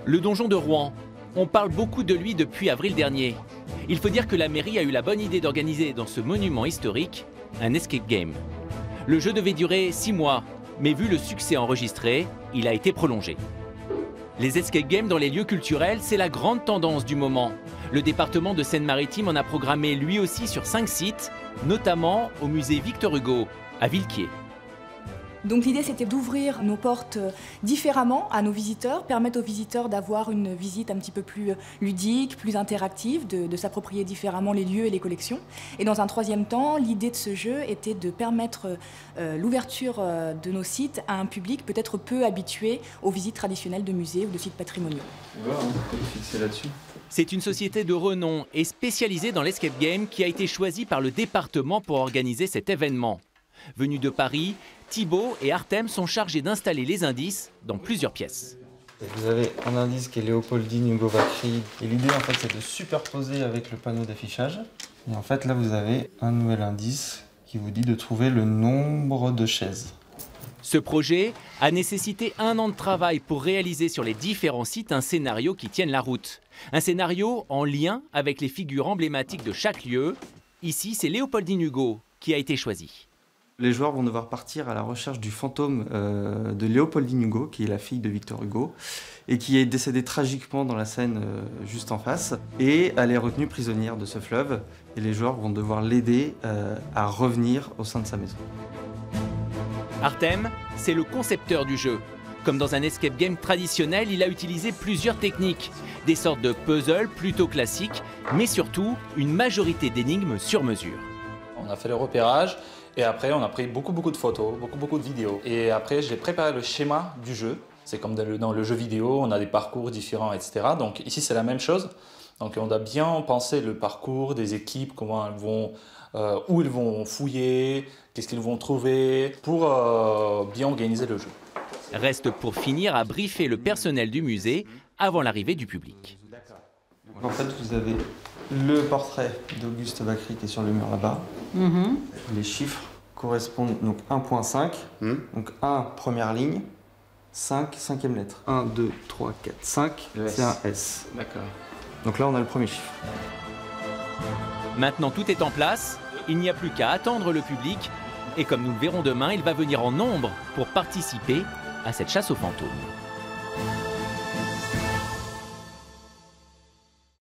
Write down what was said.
Le donjon de Rouen. On parle beaucoup de lui depuis avril dernier. Il faut dire que la mairie a eu la bonne idée d'organiser dans ce monument historique un escape game. Le jeu devait durer 6 mois, mais vu le succès enregistré, il a été prolongé. Les escape games dans les lieux culturels, c'est la grande tendance du moment. Le département de Seine-Maritime en a programmé lui aussi sur 5 sites, notamment au musée Victor Hugo, à Villequier. Donc l'idée c'était d'ouvrir nos portes différemment à nos visiteurs, permettre aux visiteurs d'avoir une visite un petit peu plus ludique, plus interactive, de s'approprier différemment les lieux et les collections. Et dans un troisième temps, l'idée de ce jeu était de permettre l'ouverture de nos sites à un public peut-être peu habitué aux visites traditionnelles de musées ou de sites patrimoniaux. Voilà, on peut fixer là-dessus. C'est une société de renom et spécialisée dans l'escape game qui a été choisie par le département pour organiser cet événement. Venus de Paris, Thibaut et Artem sont chargés d'installer les indices dans plusieurs pièces. Vous avez un indice qui est Léopoldine Hugo Vacry. Et l'idée, en fait, c'est de superposer avec le panneau d'affichage. Et en fait, là, vous avez un nouvel indice qui vous dit de trouver le nombre de chaises. Ce projet a nécessité 1 an de travail pour réaliser sur les différents sites un scénario qui tienne la route. Un scénario en lien avec les figures emblématiques de chaque lieu. Ici, c'est Léopoldine Hugo qui a été choisi. Les joueurs vont devoir partir à la recherche du fantôme de Léopoldine Hugo, qui est la fille de Victor Hugo, et qui est décédée tragiquement dans la Seine juste en face. Et elle est retenue prisonnière de ce fleuve, et les joueurs vont devoir l'aider à revenir au sein de sa maison. Artem, c'est le concepteur du jeu. Comme dans un escape game traditionnel, il a utilisé plusieurs techniques. Des sortes de puzzles plutôt classiques, mais surtout une majorité d'énigmes sur mesure. On a fait le repérage. Et après, on a pris beaucoup de photos, beaucoup de vidéos. Et après, j'ai préparé le schéma du jeu. C'est comme dans le jeu vidéo, on a des parcours différents, etc. Donc ici, c'est la même chose. Donc on a bien pensé le parcours des équipes, comment elles vont, où ils vont fouiller, qu'est-ce qu'ils vont trouver, pour bien organiser le jeu. Reste pour finir à briefer le personnel du musée avant l'arrivée du public. En fait, vous avez le portrait d'Auguste Vacry qui est sur le mur là-bas. Les chiffres correspondent donc 1.5, donc 1 première ligne, 5 cinquième lettre. 1, 2, 3, 4, 5, c'est un S. D'accord. Donc là on a le premier chiffre. Maintenant tout est en place, il n'y a plus qu'à attendre le public et comme nous le verrons demain, il va venir en nombre pour participer à cette chasse aux fantômes.